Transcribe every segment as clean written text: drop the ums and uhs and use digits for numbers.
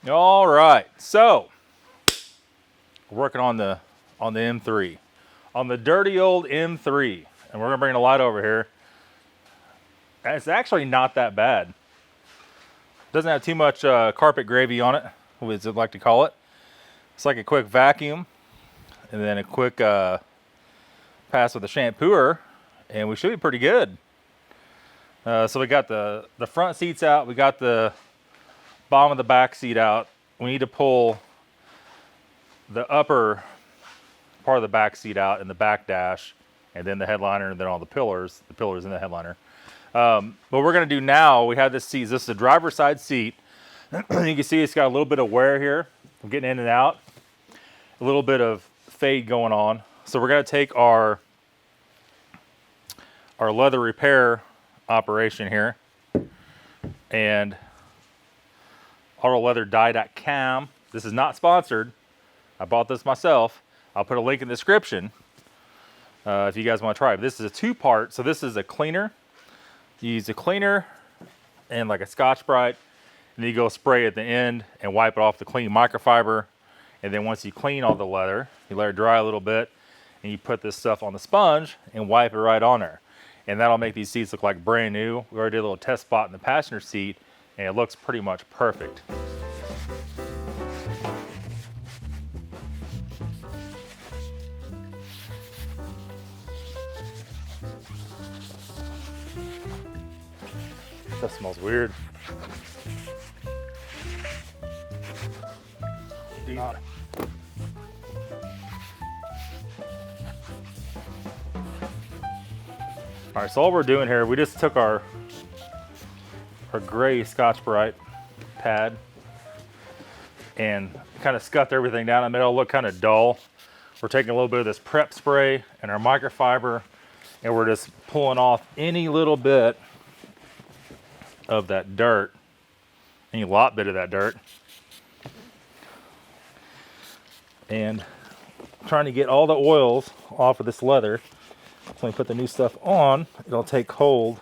All right, so we're working on the M3, on the dirty old M3, and we're gonna bring the light over here. And it's actually not that bad. Doesn't have too much carpet gravy on it, as I'd like to call it. It's like a quick vacuum, and then a quick pass with the shampooer, and we should be pretty good. So we got the front seats out, we got the bottom of the back seat out. We need to pull the upper part of the back seat out and the back dash, and then the headliner, and then all the pillars in the headliner. What we're gonna do now, we have this seat. This is the driver's side seat. You can see it's got a little bit of wear here. I'm getting in and out. A little bit of fade going on. So we're gonna take our leather repair operation here, and autoleatherdye.com. This is not sponsored. I bought this myself. I'll put a link in the description if you guys want to try it. This is a two-part, so this is a cleaner. You use a cleaner and like a Scotch-Brite, and then you go spray at the end and wipe it off the clean microfiber. And then once you clean all the leather, you let it dry a little bit, and you put this stuff on the sponge and wipe it right on there. And that'll make these seats look like brand new. We already did a little test spot in the passenger seat, and it looks pretty much perfect. That smells weird. All right, so all we're doing here, we just took our gray Scotch-Brite pad and kind of scuffed everything down and made it all look kind of dull. We're taking a little bit of this prep spray and our microfiber, and we're just pulling off any little bit of that dirt, any lot bit of that dirt, and trying to get all the oils off of this leather. So when we put the new stuff on, it'll take hold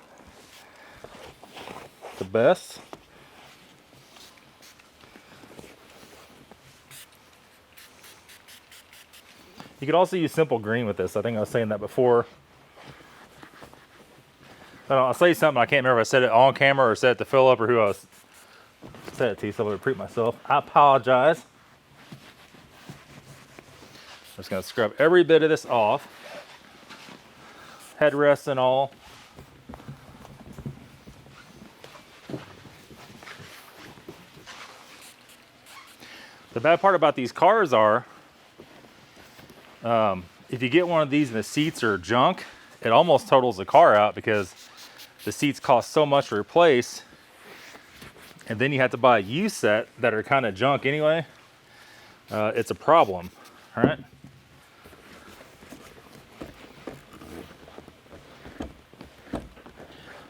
the best. You could also use simple green with this. I think I was saying that before. I'll say something, I can't remember if I said it on camera or said it to Philip or who I said it to, so I'm going to repeat myself. I apologize. I'm just going to scrub every bit of this off. Headrests and all. The bad part about these cars are, if you get one of these and the seats are junk, it almost totals the car out because the seats cost so much to replace, and then you have to buy a used set that are kind of junk anyway. It's a problem, all right?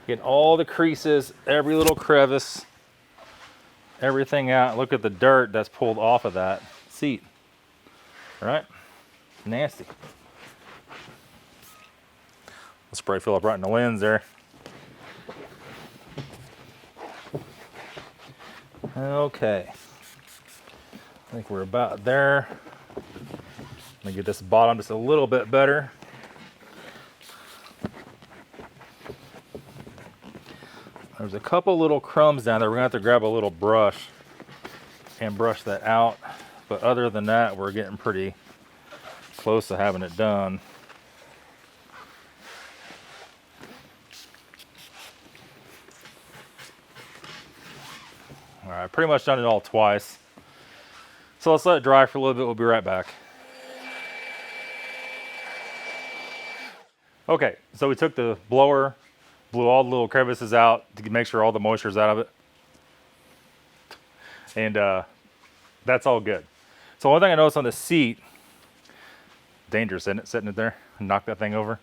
Getting all the creases, every little crevice, everything out. Look at the dirt that's pulled off of that seat, all right? Nasty. Let's spray Philip right in the lens there. Okay, I think we're about there. Let me get this bottom just a little bit better. There's a couple little crumbs down there. We're gonna have to grab a little brush and brush that out. But other than that, we're getting pretty close to having it done. All right, pretty much done it all twice. So let's let it dry for a little bit. We'll be right back. Okay, so we took the blower, blew all the little crevices out to make sure all the moisture is out of it. And that's all good. So one thing I noticed on the seat, dangerous isn't it, sitting it there and knock that thing over,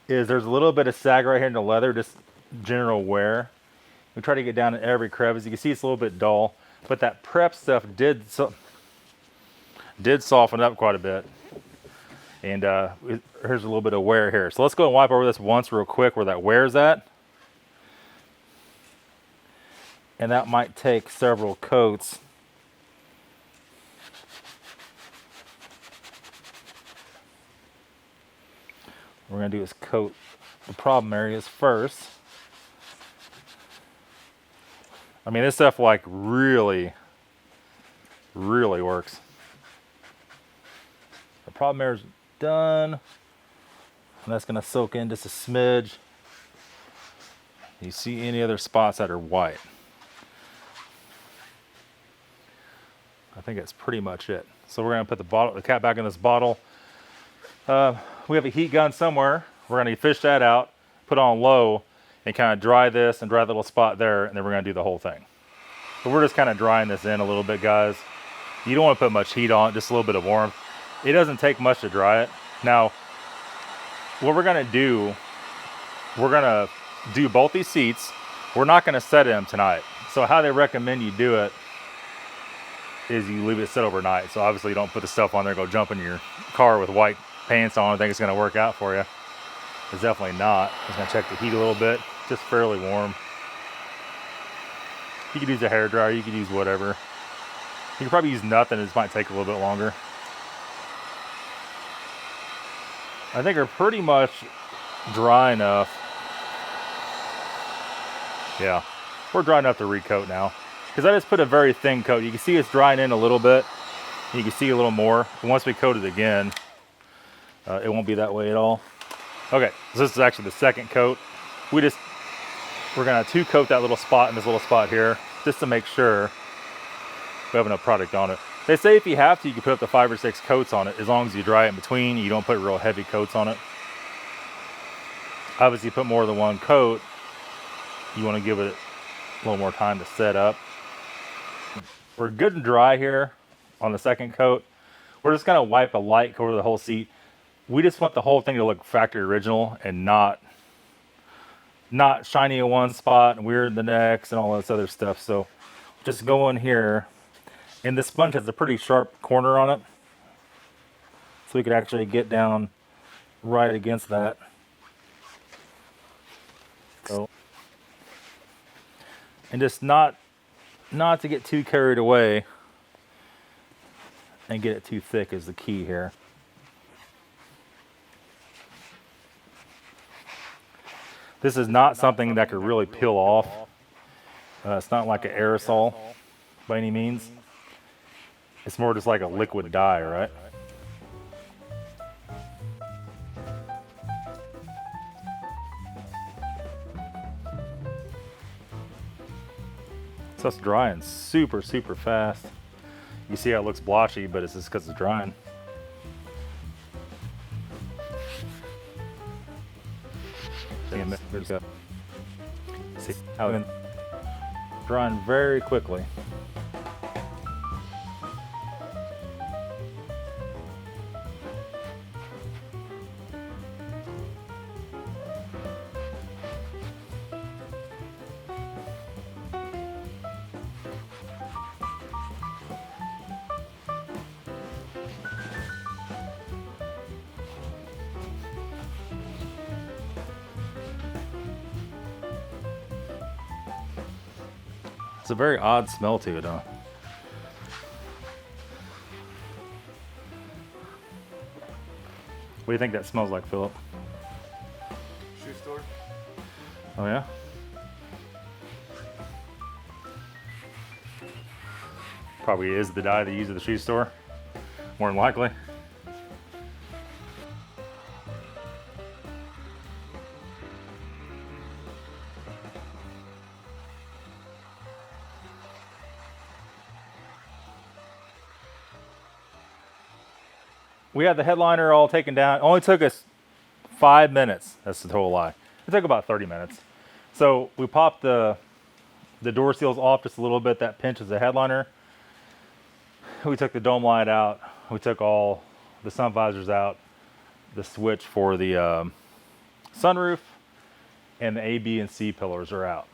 is there's a little bit of sag right here in the leather, just general wear. We try to get down in every crevice. You can see it's a little bit dull, but that prep stuff did soften up quite a bit. And here's a little bit of wear here. So let's go and wipe over this once real quick where that wear's at. and that might take several coats. What we're gonna do is coat the problem areas first. I mean, this stuff like really works. The problem area's done, and that's gonna soak in just a smidge. You see any other spots that are white? I think that's pretty much it. So we're gonna put the cap back in this bottle. We have a heat gun somewhere. We're gonna fish that out, put on low, and kind of dry this and dry the little spot there, and then we're gonna do the whole thing. But we're just kind of drying this in a little bit, guys. You don't want to put much heat on it, just a little bit of warmth. It doesn't take much to dry it. Now, what we're gonna do, we're gonna do both these seats. We're not gonna set them tonight. So how they recommend you do it is you leave it sit overnight. So obviously you don't put the stuff on there, go jump in your car with white pants on and think it's gonna work out for you. It's definitely not. Just gonna check the heat a little bit, just fairly warm. You could use a hairdryer, you could use whatever. You could probably use nothing, it just might take a little bit longer. I think we're pretty much dry enough. Yeah, we're dry enough to recoat now. Because I just put a very thin coat. You can see it's drying in a little bit. You can see a little more. And once we coat it again, it won't be that way at all. Okay, so this is actually the second coat. We're gonna two coat that little spot and this little spot here, just to make sure we have enough product on it. They say if you have to, you can put up to 5 or 6 coats on it, as long as you dry it in between. You don't put real heavy coats on it. Obviously, you put more than one coat, you want to give it a little more time to set up. We're good and dry here on the second coat. We're just gonna wipe a light coat over the whole seat. We just want the whole thing to look factory original and not shiny in one spot and weird in the next and all this other stuff. So just go in here, and the sponge has a pretty sharp corner on it, so we could actually get down right against that. So, and just not to get too carried away and get it too thick is the key here. This is not something that could really peel off. It's not like an aerosol by any means. It's more just like a liquid dye, right? So it's drying super fast. You see how it looks blotchy, but it's just because it's drying. See how it's drying very quickly. It's a very odd smell to it, huh? What do you think that smells like, Philip? Shoe store? Oh yeah? Probably is the dye they use at the shoe store, more than likely. We had the headliner all taken down. It only took us 5 minutes. That's the total lie. It took about 30 minutes. So we popped the door seals off just a little bit. That pinches the headliner. We took the dome light out. We took all the sun visors out. The switch for the sunroof and the A, B, and C pillars are out.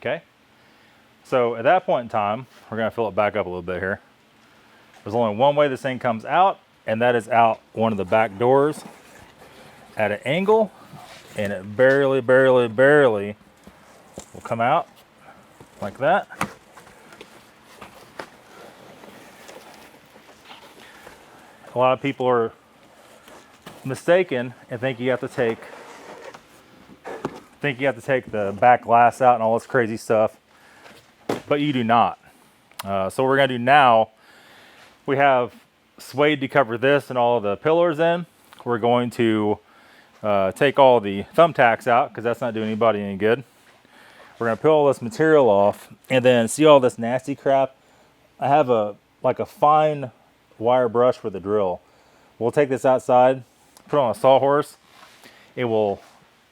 Okay? So at that point in time, we're going to fill it back up a little bit here. There's only one way this thing comes out, and that is out one of the back doors at an angle, and it barely will come out. like that. A lot of people are mistaken and think you have to take the back glass out and all this crazy stuff, but you do not. So what we're gonna do now, we have suede to cover this and all the pillars in. We're going to take all the thumbtacks out because that's not doing anybody any good. We're gonna peel all this material off, and then see all this nasty crap. I have a fine wire brush with a drill. We'll take this outside, put it on a sawhorse. It will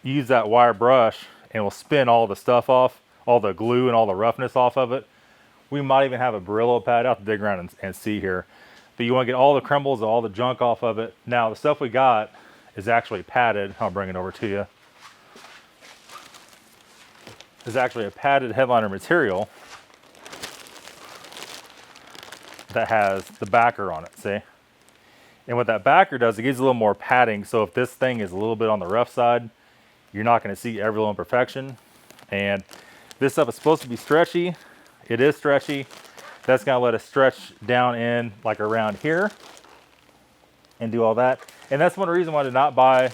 use that wire brush and will spin all the stuff off, all the glue and all the roughness off of it. We might even have a Brillo pad out to dig around and see here. But you want to get all the crumbles, all the junk off of it. Now the stuff we got is actually padded. I'll bring it over to you. Is actually a padded headliner material that has the backer on it, see? And what that backer does, it gives a little more padding, so if this thing is a little bit on the rough side, you're not going to see every little imperfection. And this stuff is supposed to be stretchy. It is stretchy. That's going to let it stretch down in like around here and do all that. And that's one reason why I did not buy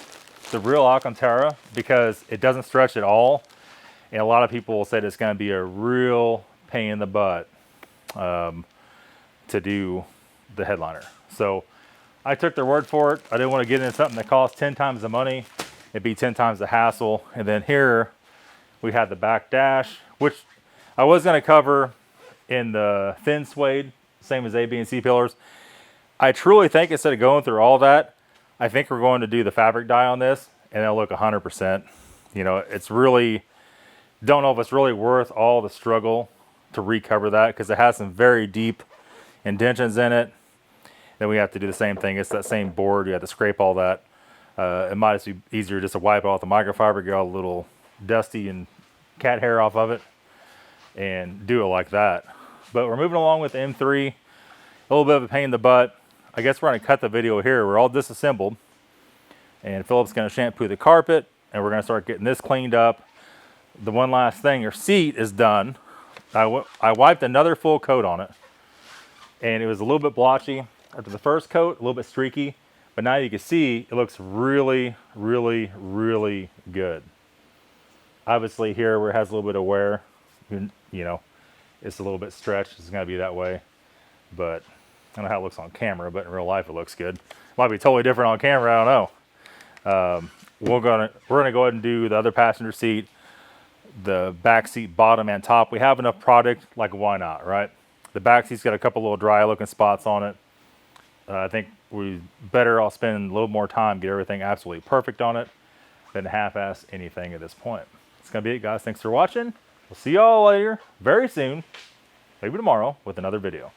the real Alcantara, because it doesn't stretch at all. And a lot of people will say it's going to be a real pain in the butt to do the headliner. So I took their word for it. I didn't want to get into something that costs 10 times the money. It'd be 10 times the hassle. And then here we had the back dash, which I was going to cover in the thin suede, same as A, B, and C pillars. I truly think instead of going through all that, I think we're going to do the fabric dye on this, and it'll look 100%. You know, it's really, don't know if it's really worth all the struggle to recover that, because it has some very deep indentions in it. Then we have to do the same thing. It's that same board. You have to scrape all that. It might be easier just to wipe off the microfiber, get all the little dusty and cat hair off of it, and do it like that. But we're moving along with the M3. A little bit of a pain in the butt. I guess we're going to cut the video here. We're all disassembled, and Philip's going to shampoo the carpet, and we're going to start getting this cleaned up. The one last thing, your seat is done. I wiped another full coat on it, and it was a little bit blotchy after the first coat, a little bit streaky, but now you can see it looks really, really, really good. Obviously here where it has a little bit of wear, you know, it's a little bit stretched. It's going to be that way, but I don't know how it looks on camera, but in real life it looks good. Might be totally different on camera, I don't know. We're gonna go ahead and do the other passenger seat, the back seat bottom and top. We have enough product, like why not, right? The back seat's got a couple little dry looking spots on it. I think we better all spend a little more time, get everything absolutely perfect on it, than half-ass anything at this point. That's gonna be it, guys. Thanks for watching. We'll see y'all later, very soon, maybe tomorrow, with another video.